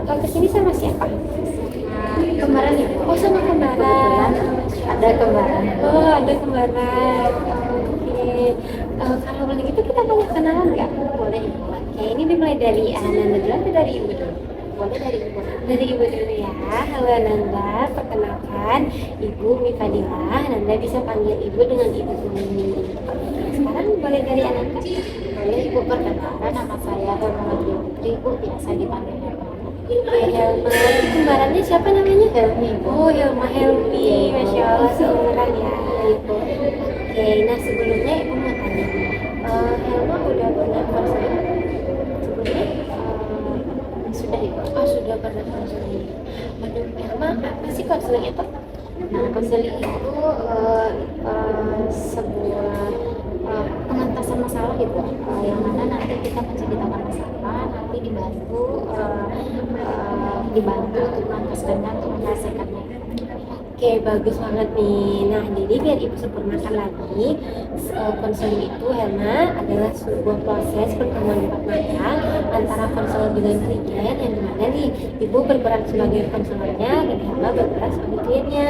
kesini sama siapa? Kemarin ya, Oh, sama kembaran. ada kembaran. Oh, ada kembaran. Oke. Kalau boleh gitu kita boleh kenalan nggak? Boleh. Oke, ini dimulai dari Ananda dulu atau dari Ibu dulu? Boleh dari ibu. Dari Ibu dulu ya. Halo Ananda, perkenalkan Ibu Mifadila. Ananda bisa panggil Ibu dengan Ibu Umi. Sekarang boleh dari Ananda? Boleh ibu, perkenalkan nama saya Helma Putri, ibu biasa dipanggil Helma. Oke, Helma. Itu kembarannya siapa namanya? Helmi, Bu. Oh, Helma Helmi. Masya Allah, seumuran ya. Ibu. Oke, nah sebelumnya Ibu mau tanya, Helma udah pernah konseling sebelumnya? Sudah ibu. Oh, sudah pernah konseling. Menurut Helma, apa sih konseling itu? Nah, konseling itu sebuah pengentasan masalah gitu, yang mana nanti kita menceritakan masalah, nanti dibantu untuk mengentaskannya, untuk menyelesaikannya. Oke, bagus banget nih. Nah, jadi biar Ibu sempurnakan lagi, konseling itu Helma adalah sebuah proses pertemuan empat mata antara konselor dengan klien yang dimana nih Ibu berperan sebagai konselornya dan Helma berperan sebagai kliennya.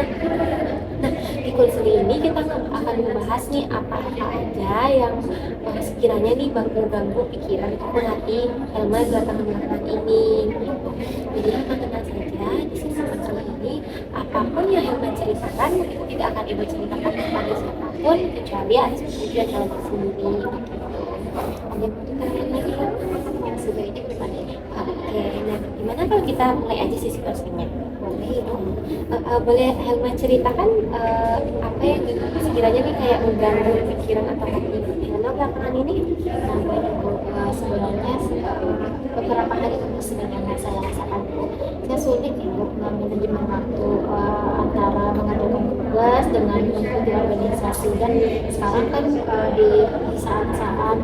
Nah, di konseling ini kita akan membahas nih apa-apa aja yang sekiranya nih ganggu pikiran ataupun hati Helma belakangan ini. Jadi Helma tenang saja, di sisi konseling ini apapun yang Helma ceritakan itu tidak akan Ibu ceritakan kepada siapapun kecuali atas persetujuan Helma sendiri. Ada pertanyaan lagi Helma? Yang sudah ini gimana ini? Oke, nah gimana kalau kita mulai aja sisi konselingnya? Boleh ibu. Boleh Helma ceritakan apa yang sekiranya nih kayak mengganggu pikiran atau hati Helma belakangan ini? Nah, baik ibu. Sebenarnya beberapa hari ini sebenarnya saya rasakan ibu, saya sulit ibu manajemen waktu antara mengerjakan tugas dengan mengikuti organisasi, dan sekarang kan di saat-saat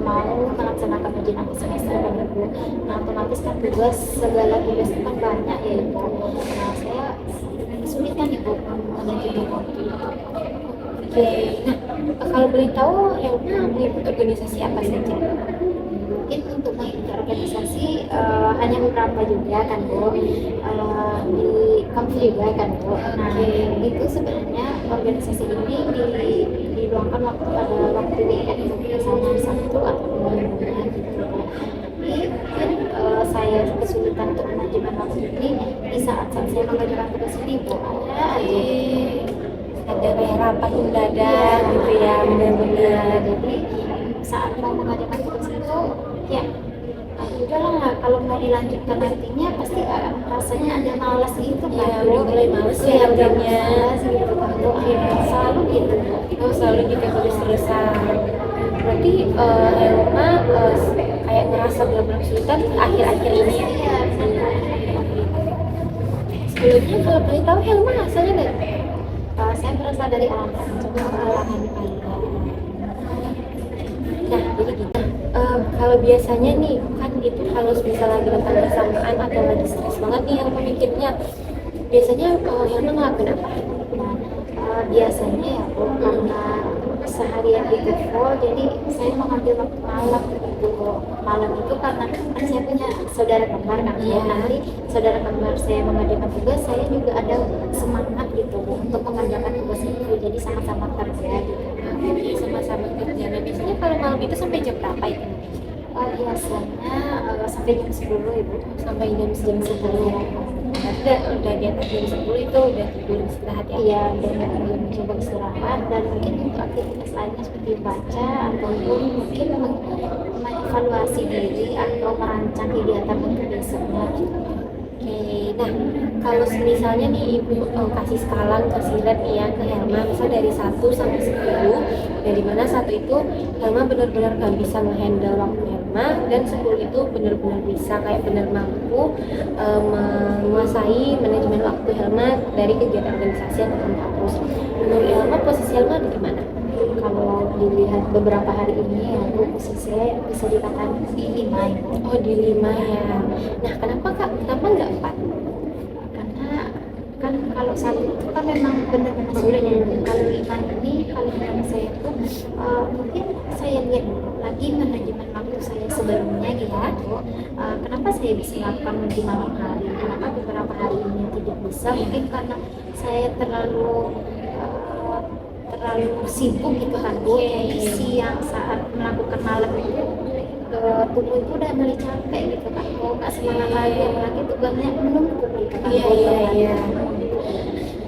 mau melaksanakan ujian akhir semester kan ibu. Nah, otomatis kan segala tugas itu kan banyak ya ibu. Nah, saya kesulitan ibu manajemen waktu itu. Oke, nah kalau boleh tahu Helma mengikut organisasi apa saja? Mungkin untuk mengikuti organisasi hanya beberapa juga kan Bu, di kampus juga kan Bu. Nah, itu sebenarnya organisasi ini diluangkan waktu pada waktu weekend, misalnya Sabtu atau Minggunya gitu. Tapi mungkin saya kesulitan untuk manajemen waktu ini di saat-saat saya mengerjakan tugas ini Bu, ada aja Ada kayak rapat mendadak gitu ya, benar-benar. jadi saat mau mengerjakan tugas itu ya udahlah, kalau mau dilanjutkan nantinya pasti rasanya ada malas gitu kan. Iya, udah mulai males ya harganya. Malas gitu kan. Oke. Selalu gitu. Oh, selalu gitu terus-terusan. Berarti Helma kayak ngerasa benar-benar kesulitan akhir-akhir ini ya? Iya, benar. Sebelumnya kalau boleh tahu Helma asalnya dari Saya berasal dari alam Anda. Nah, jadi gitu. Kalau biasanya nih, kan itu kalau misalnya lagi tentang bersamaan atau lagi stres banget nih Helma mikirnya, biasanya Helma ngelakuin apa? Nah, biasanya ya Bu, karena seharian itu full, jadi saya mengambil waktu malam gitu. Malam itu karena kan saya punya saudara kembar kan ya. Nanti saudara kembar saya mengerjakan tugas, saya juga ada semangat gitu Bu, untuk mengerjakan tugas itu. Jadi sama-sama kerja gitu. Sama-sama kerja. Nah, biasanya kalau malam itu sampai jam berapa itu? Biasanya sampai jam 10 ibu. Sampai jam 10. Udah di atas jam 10 itu udah tidur istirahat ya? Iya, dan mencoba istirahat, dan mungkin untuk aktivitas lainnya seperti baca ataupun mungkin mengevaluasi diri atau merancang kegiatan untuk besoknya gitu. Oke, nah kalau misalnya nih Ibu kasih skala kasih rate nih ya ke Helma, misal dari 1 sampai 10, dari mana 1 itu Helma benar-benar gak bisa ngehandle waktu Helma, dan 10 itu benar-benar bisa kayak benar mampu menguasai manajemen waktu Helma dari kegiatan organisasi atau kampus. Menurut Helma posisi Helma di gimana? Kalau dilihat beberapa hari ini ya Bu, posisi saya bisa dikatakan di 5 ya. Oh, di 5 ya. Nah, kenapa Kak? Kenapa nggak 4? Karena kan kalau satu itu kan memang benar-benar sulit ya. Kalau 5 ini, kalau menurut saya tuh mungkin saya lihat lagi manajemen waktu saya sebelumnya gitu Bu. Kenapa saya bisa melakukan di malam hari, kenapa beberapa hari ini tidak bisa, mungkin karena saya terlalu sibuk gitu kan Bu. Jadi siang saat melakukan malam itu tubuh itu udah mulai capek gitu kan Bu, nggak semangat lagi, apalagi tugasnya menumpuk gitu kan Bu.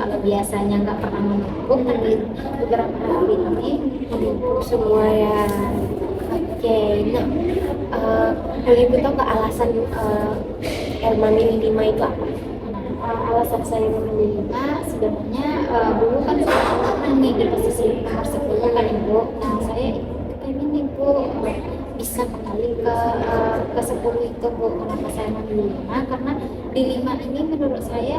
Kalau biasanya nggak pernah menumpuk, tapi beberapa hari ini menumpuk semua ya. Oke, nah boleh ibu tahu nggak alasan Elma milih 5 itu apa? alasan saya memilih 5 sebenarnya dulu kan saya pernah nih di posisi nomor 10 kan Ibu. Nah saya ingin Ibu bisa kembali ke 10 itu Bu. Kenapa saya memilih 5? Karena di 5 ini menurut saya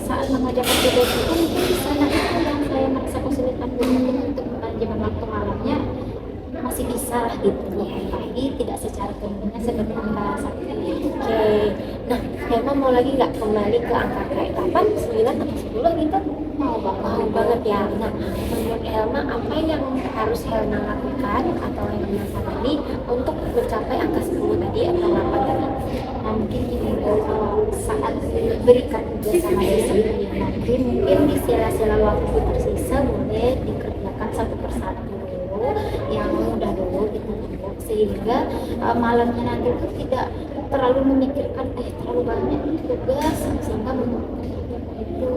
saat mengajarkan tugas itu mungkin di sana itu yang saya merasa kesulitan Bu, mungkin untuk manajemen waktu malamnya masih bisa lah gitu Bu. Tapi tidak secara penuhnya seperti angka 1. Oke, nah Helma mau lagi nggak kembali ke angka kayak 8, 9, atau 10 gitu? Mau banget. Mau banget ya. Nah, menurut Helma apa yang harus Helma lakukan atau Helma sadari untuk mencapai angka 10 tadi atau 8 tadi? Nah mungkin ini saat diberikan tugas sama dosen nanti mungkin di sela-sela waktu tersisa boleh dikerjakan satu persatu yang mudah dulu gitu sehingga malamnya nanti itu tidak terlalu memikirkan terlalu banyak tugas sehingga itu.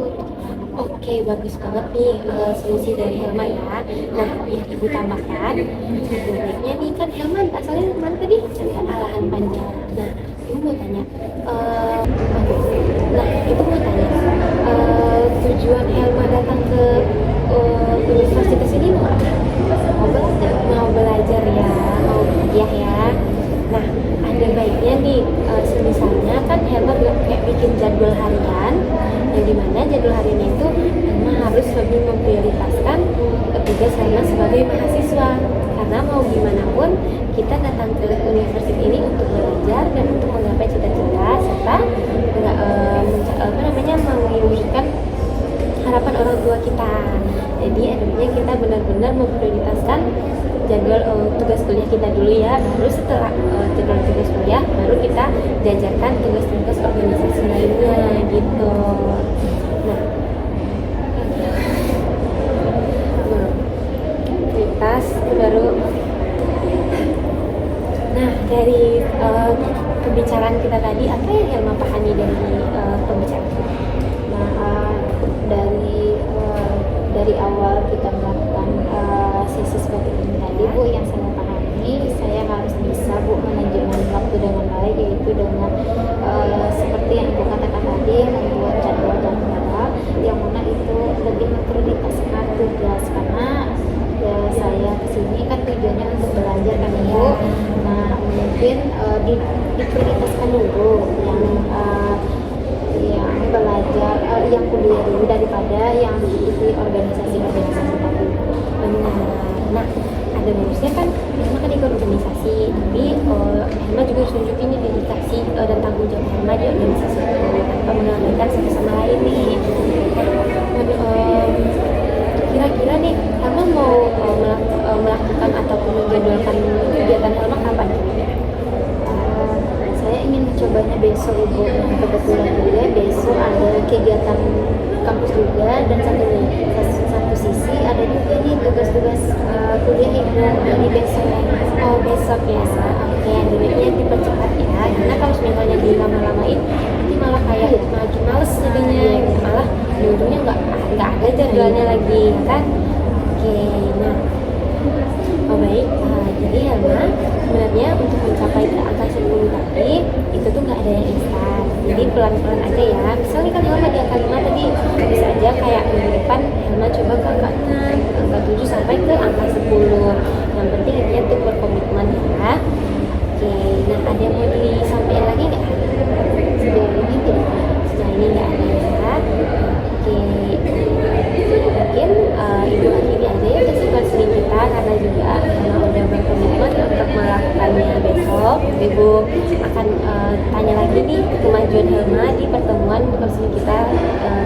Oke, bagus banget nih solusi dari Helma ya. Nah, yang ibu tambahkan, sebenarnya nih kan Helma asalnya dari mana tadi? Dari Alahan Panjang. Nah, ibu mau tanya, tujuan Helma datang ke universitas ini mau apa? Mau belajar ya, mau kuliah ya. Nah, ada baiknya nih, misalnya kan Helma kayak bikin jadwal harian, yang dimana jadwal harian itu Helma harus lebih memprioritaskan tugas Helma sebagai mahasiswa. Karena mau gimana pun kita datang ke universitas ini untuk belajar dan untuk menggapai cita-cita serta mewujudkan harapan orang tua kita. Jadi adanya kita benar-benar memprioritaskan jadwal tugas kuliah kita dulu ya, baru setelah jadwal tugas kuliah baru kita jajarkan tugas-tugas organisasi lainnya gitu. Nah, prioritas baru. Nah, dari pembicaraan kita tadi, apa yang Helma pahami dari pembicaraan kita? Nah dari awal kita melakukan sesi seperti ini tadi Bu, yang saya pahami saya harus bisa Bu manajemen waktu dengan baik, yaitu dengan seperti yang Ibu katakan tadi, membuat jadwal yang mana itu lebih memprioritaskan tugas, karena ya saya kesini kan tujuannya untuk belajar kan Ibu. Nah mungkin diprioritaskan dulu yang belajar yang kuliah dulu daripada yang diikuti organisasi tadi. Benar. Nah, ada bonusnya kan Helma kan ikut organisasi, tapi Helma juga harus nunjukin nih dedikasi dan tanggung jawab Helma di organisasi itu tanpa mengabaikan satu sama lain nih. Kira-kira nih Helma mau melakukan ataupun menjadwalkan kegiatan Helma kapan? Saya ingin mencobanya besok Ibu. Kebetulan juga besok ada kegiatan kampus juga, dan satu sisi ada juga nih tugas-tugas kuliah Ibu. Jadi besok. Oh, besok ya. Oke, duitnya dipercepat ya. Karena kalau misalnya dilama-lamain nanti malah kayak makin males jadinya, malah ujungnya nggak ada jadwalnya lagi kan. Oke, nah baik, jadi Helma sebenarnya untuk mencapai angka 10 tadi itu tuh nggak ada yang instan, jadi pelan-pelan aja ya. Misalnya kan Helma di angka 5 tadi, bisa aja kayak minggu depan Helma coba ke angka 6, angka 7 sampai ke angka 10. Yang penting intinya tuh berkomitmen ya. Oke, nah ada yang mau disampaikan lagi nggak? Sejauh ini tidak. Sejauh ini nggak ada ya. Oke, mungkin ibu akhiri aja ya sesi kita, karena juga karena udah berkomitmen untuk melakukannya besok. Ibu akan tanya lagi nih kemajuan Helma di pertemuan konseling kita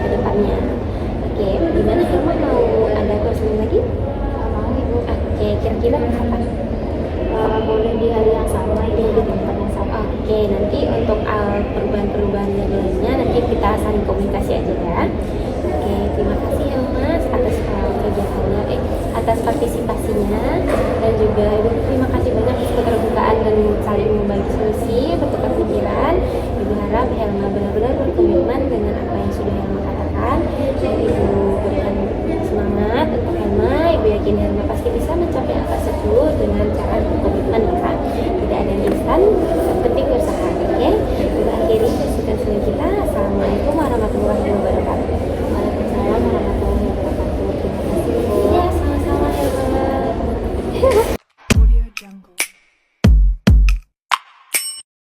ke depannya. Oke, gimana Helma, mau ada konseling lagi? Mau Ibu. Oke, kira-kira kapan? Boleh di hari yang sama, ini di tempat yang sama. Oke, nanti untuk perubahan-perubahan yang lainnya nanti kita saling komunikasi aja ya. Oke, terima kasih ya Mas atas kegiatannya, atas partisipasinya, dan juga terima kasih banyak atas keterbukaan dan saling membagi solusi